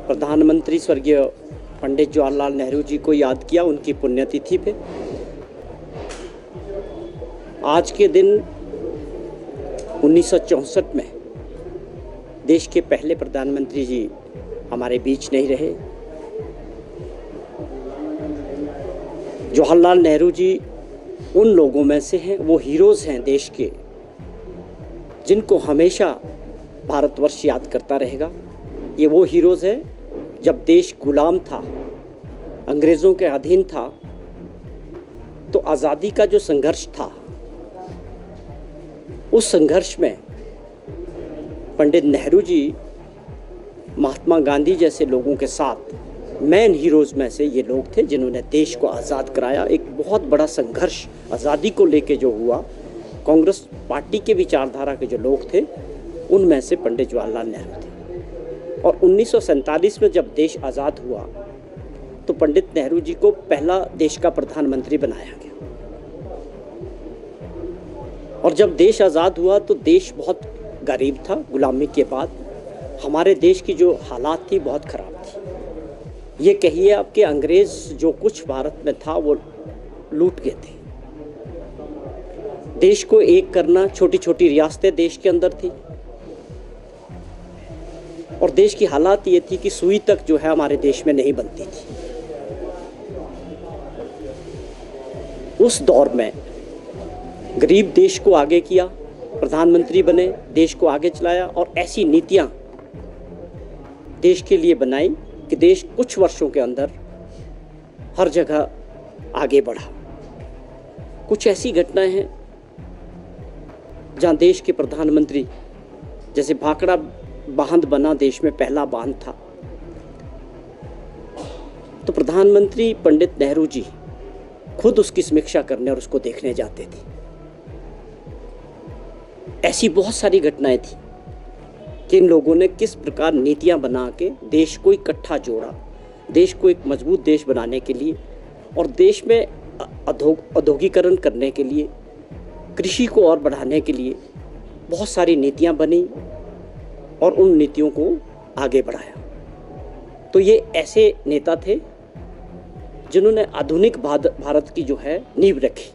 प्रधानमंत्री स्वर्गीय पंडित जवाहरलाल नेहरू जी को याद किया उनकी पुण्यतिथि पे। आज के दिन 1964 में देश के पहले प्रधानमंत्री जी हमारे बीच नहीं रहे। जवाहरलाल नेहरू जी उन लोगों में से हैं, वो हीरोज़ हैं देश के, जिनको हमेशा भारतवर्ष याद करता रहेगा। ये वो हीरोज़ हैं जब देश गुलाम था, अंग्रेज़ों के अधीन था, तो आज़ादी का जो संघर्ष था, उस संघर्ष में पंडित नेहरू जी महात्मा गांधी जैसे लोगों के साथ मेन हीरोज़ में से ये लोग थे जिन्होंने देश को आज़ाद कराया। एक बहुत बड़ा संघर्ष आज़ादी को लेके जो हुआ, कांग्रेस पार्टी के विचारधारा के जो लोग थे उनमें से पंडित जवाहरलाल नेहरू थे। और 1947 में जब देश आज़ाद हुआ तो पंडित नेहरू जी को पहला देश का प्रधानमंत्री बनाया गया। और जब देश आज़ाद हुआ तो देश बहुत गरीब था। गुलामी के बाद हमारे देश की जो हालात थी बहुत ख़राब थी। ये कहिए आपके अंग्रेज़ जो कुछ भारत में था वो लूट गए थे। देश को एक करना, छोटी छोटी रियासतें देश के अंदर थी और देश की हालात ये थी कि सुई तक जो है हमारे देश में नहीं बनती थी। उस दौर में गरीब देश को आगे किया, प्रधानमंत्री बने, देश को आगे चलाया और ऐसी नीतियां देश के लिए बनाई कि देश कुछ वर्षों के अंदर हर जगह आगे बढ़ा। कुछ ऐसी घटनाएं हैं जहां देश के प्रधानमंत्री, जैसे भाखड़ा बांध बना, देश में पहला बांध था, तो प्रधानमंत्री पंडित नेहरू जी खुद उसकी समीक्षा करने और उसको देखने जाते थे। ऐसी बहुत सारी घटनाएं थी कि इन लोगों ने किस प्रकार नीतियां बना के देश को इकट्ठा जोड़ा, देश को एक मजबूत देश बनाने के लिए और देश में औद्योगिकरण करने के लिए, कृषि को और बढ़ाने के लिए बहुत सारी नीतियां बनी और उन नीतियों को आगे बढ़ाया। तो ये ऐसे नेता थे जिन्होंने आधुनिक भारत की जो है नींव रखी।